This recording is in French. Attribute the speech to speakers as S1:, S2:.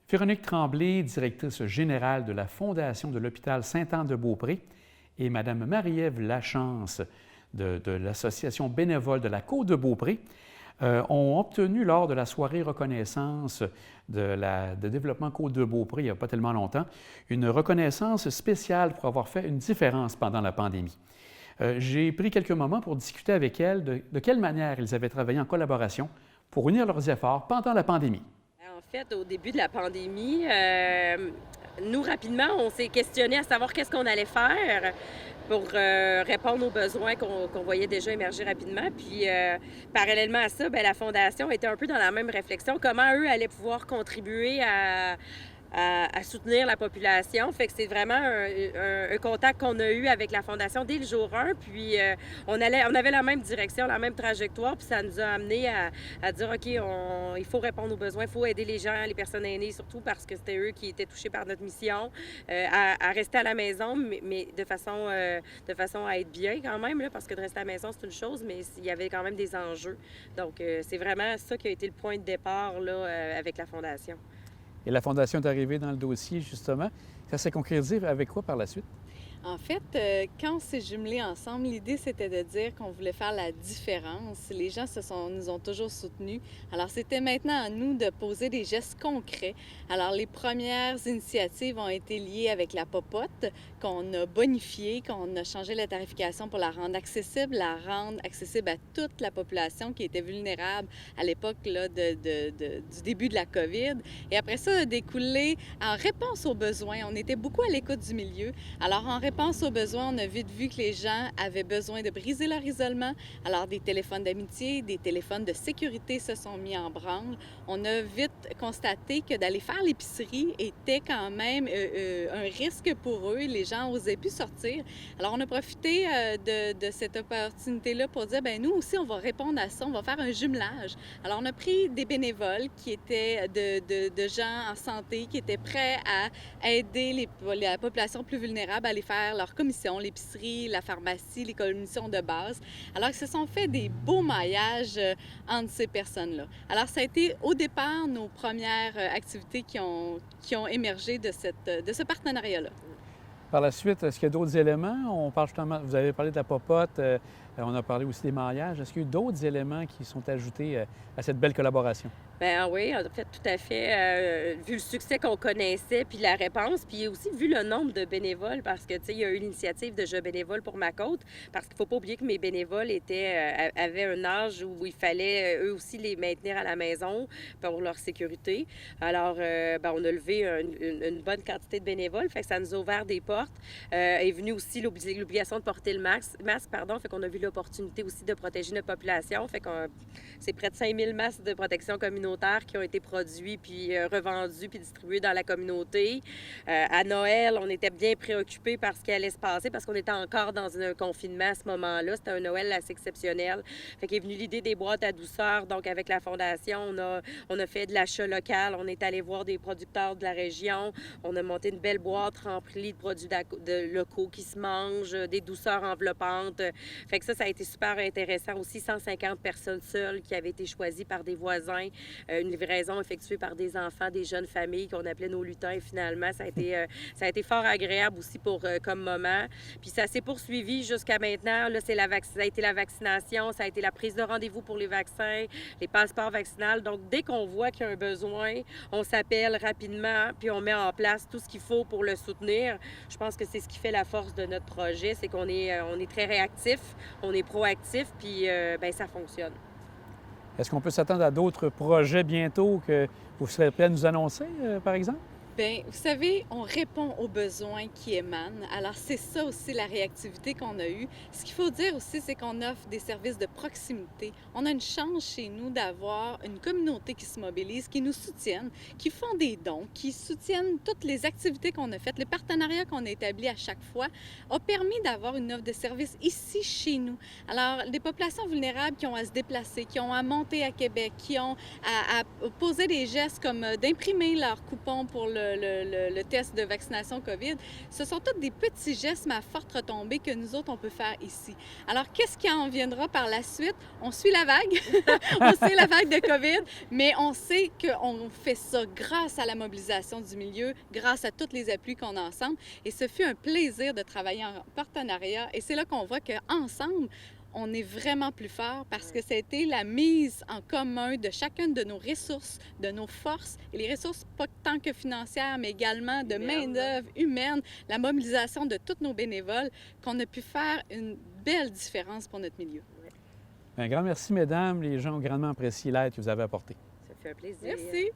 S1: Véronique Tremblay, directrice générale de la Fondation de l'hôpital Sainte-Anne-de-Beaupré, et Mme Marie-Ève Lachance de l'Association bénévole de la Côte-de-Beaupré ont obtenu lors de la soirée reconnaissance de développement Côte-de-Beaupré il n'y a pas tellement longtemps, une reconnaissance spéciale pour avoir fait une différence pendant la pandémie. J'ai pris quelques moments pour discuter avec elles de quelle manière ils avaient travaillé en collaboration pour unir leurs efforts pendant la pandémie.
S2: En fait, au début de la pandémie, nous, rapidement, on s'est questionné à savoir qu'est-ce qu'on allait faire pour répondre aux besoins qu'on voyait déjà émerger rapidement. Puis, parallèlement à ça, bien, la Fondation était un peu dans la même réflexion. Comment eux allaient pouvoir contribuer à soutenir la population. Fait que c'est vraiment un contact qu'on a eu avec la Fondation dès le jour 1. Puis on avait la même direction, la même trajectoire. Puis ça nous a amené à dire, OK, il faut répondre aux besoins, il faut aider les gens, les personnes aînées surtout, parce que c'était eux qui étaient touchés par notre mission, à rester à la maison, mais de façon à être bien quand même, là, parce que de rester à la maison, c'est une chose, mais il y avait quand même des enjeux. Donc, c'est vraiment ça qui a été le point de départ là, avec la Fondation.
S1: Et la Fondation est arrivée dans le dossier, justement. Ça s'est concrétisé avec quoi par la suite?
S3: En fait, quand on s'est jumelés ensemble, l'idée, c'était de dire qu'on voulait faire la différence. Les gens nous ont toujours soutenus. Alors, c'était maintenant à nous de poser des gestes concrets. Alors, les premières initiatives ont été liées avec la popote, qu'on a bonifiée, qu'on a changé la tarification pour la rendre accessible à toute la population qui était vulnérable à l'époque là, du début de la COVID. Et après ça, a découlé en réponse aux besoins. On était beaucoup à l'écoute du milieu. Alors, en réponse aux besoins, on a vite vu que les gens avaient besoin de briser leur isolement. Alors, des téléphones d'amitié, des téléphones de sécurité se sont mis en branle. On a vite constaté que d'aller faire l'épicerie était quand même un risque pour eux. Les gens n'osaient plus sortir. Alors, on a profité de cette opportunité-là pour dire, bien, nous aussi, on va répondre à ça. On va faire un jumelage. Alors, on a pris des bénévoles qui étaient de gens en santé, qui étaient prêts à aider la population plus vulnérable à aller faire leur commission, l'épicerie, la pharmacie, les commissions de base. Alors, ils se sont fait des beaux maillages entre ces personnes-là. Alors, ça a été au départ nos premières activités qui ont émergé de ce partenariat-là.
S1: Par la suite, est-ce qu'il y a d'autres éléments? On parle justement, vous avez parlé de la popote, on a parlé aussi des maillages. Est-ce qu'il y a eu d'autres éléments qui sont ajoutés à cette belle collaboration?
S2: Ben oui, en fait, tout à fait. Vu le succès qu'on connaissait, puis la réponse, puis aussi vu le nombre de bénévoles, parce que, tu sais, il y a eu l'initiative de Je bénévole pour ma côte, parce qu'il ne faut pas oublier que mes bénévoles avaient un âge où il fallait eux aussi les maintenir à la maison pour leur sécurité. Alors, ben, on a levé une bonne quantité de bénévoles, fait que ça nous a ouvert des portes. Est venue aussi l'obligation de porter le masque, fait qu'on a vu l'opportunité aussi de protéger notre population, fait que c'est près de 5000 masques de protection communautaire qui ont été produits puis revendus puis distribués dans la communauté. À Noël, on était bien préoccupés par ce qui allait se passer parce qu'on était encore dans un confinement à ce moment-là. C'était un Noël assez exceptionnel. Fait qu'est venue l'idée des boîtes à douceur. Donc, avec la Fondation, on a fait de l'achat local. On est allé voir des producteurs de la région. On a monté une belle boîte remplie de produits locaux qui se mangent, des douceurs enveloppantes. Fait que ça a été super intéressant aussi. 150 personnes seules qui avaient été choisies par des voisins. Une livraison effectuée par des enfants, des jeunes familles qu'on appelait nos lutins. Finalement, ça a été fort agréable aussi comme moment. Puis ça s'est poursuivi jusqu'à maintenant. Là, ça a été la vaccination, ça a été la prise de rendez-vous pour les vaccins, les passeports vaccinaux. Donc, dès qu'on voit qu'il y a un besoin, on s'appelle rapidement, puis on met en place tout ce qu'il faut pour le soutenir. Je pense que c'est ce qui fait la force de notre projet, c'est qu'on est très réactif, on est proactif, puis bien, ça fonctionne.
S1: Est-ce qu'on peut s'attendre à d'autres projets bientôt que vous serez prêt à nous annoncer, par exemple?
S3: Bien, vous savez, on répond aux besoins qui émanent. Alors, c'est ça aussi la réactivité qu'on a eue. Ce qu'il faut dire aussi, c'est qu'on offre des services de proximité. On a une chance chez nous d'avoir une communauté qui se mobilise, qui nous soutiennent, qui font des dons, qui soutiennent toutes les activités qu'on a faites. Le partenariat qu'on a établi à chaque fois a permis d'avoir une offre de services ici, chez nous. Alors, des populations vulnérables qui ont à se déplacer, qui ont à monter à Québec, qui ont à poser des gestes comme d'imprimer leur coupon pour le test de vaccination COVID. Ce sont tous des petits gestes, mais à forte retombée que nous autres, on peut faire ici. Alors, qu'est-ce qui en viendra par la suite? On suit la vague, on suit la vague de COVID, mais on sait qu'on fait ça grâce à la mobilisation du milieu, grâce à tous les appuis qu'on a ensemble. Et ce fut un plaisir de travailler en partenariat. Et c'est là qu'on voit qu'ensemble, on est vraiment plus fort parce que c'était la mise en commun de chacune de nos ressources, de nos forces, et les ressources pas tant que financières, mais également de main-d'œuvre humaine, la mobilisation de tous nos bénévoles, qu'on a pu faire une belle différence pour notre milieu.
S1: Un grand merci, mesdames. Les gens ont grandement apprécié l'aide que vous avez apportée.
S2: Ça fait un plaisir.
S3: Merci.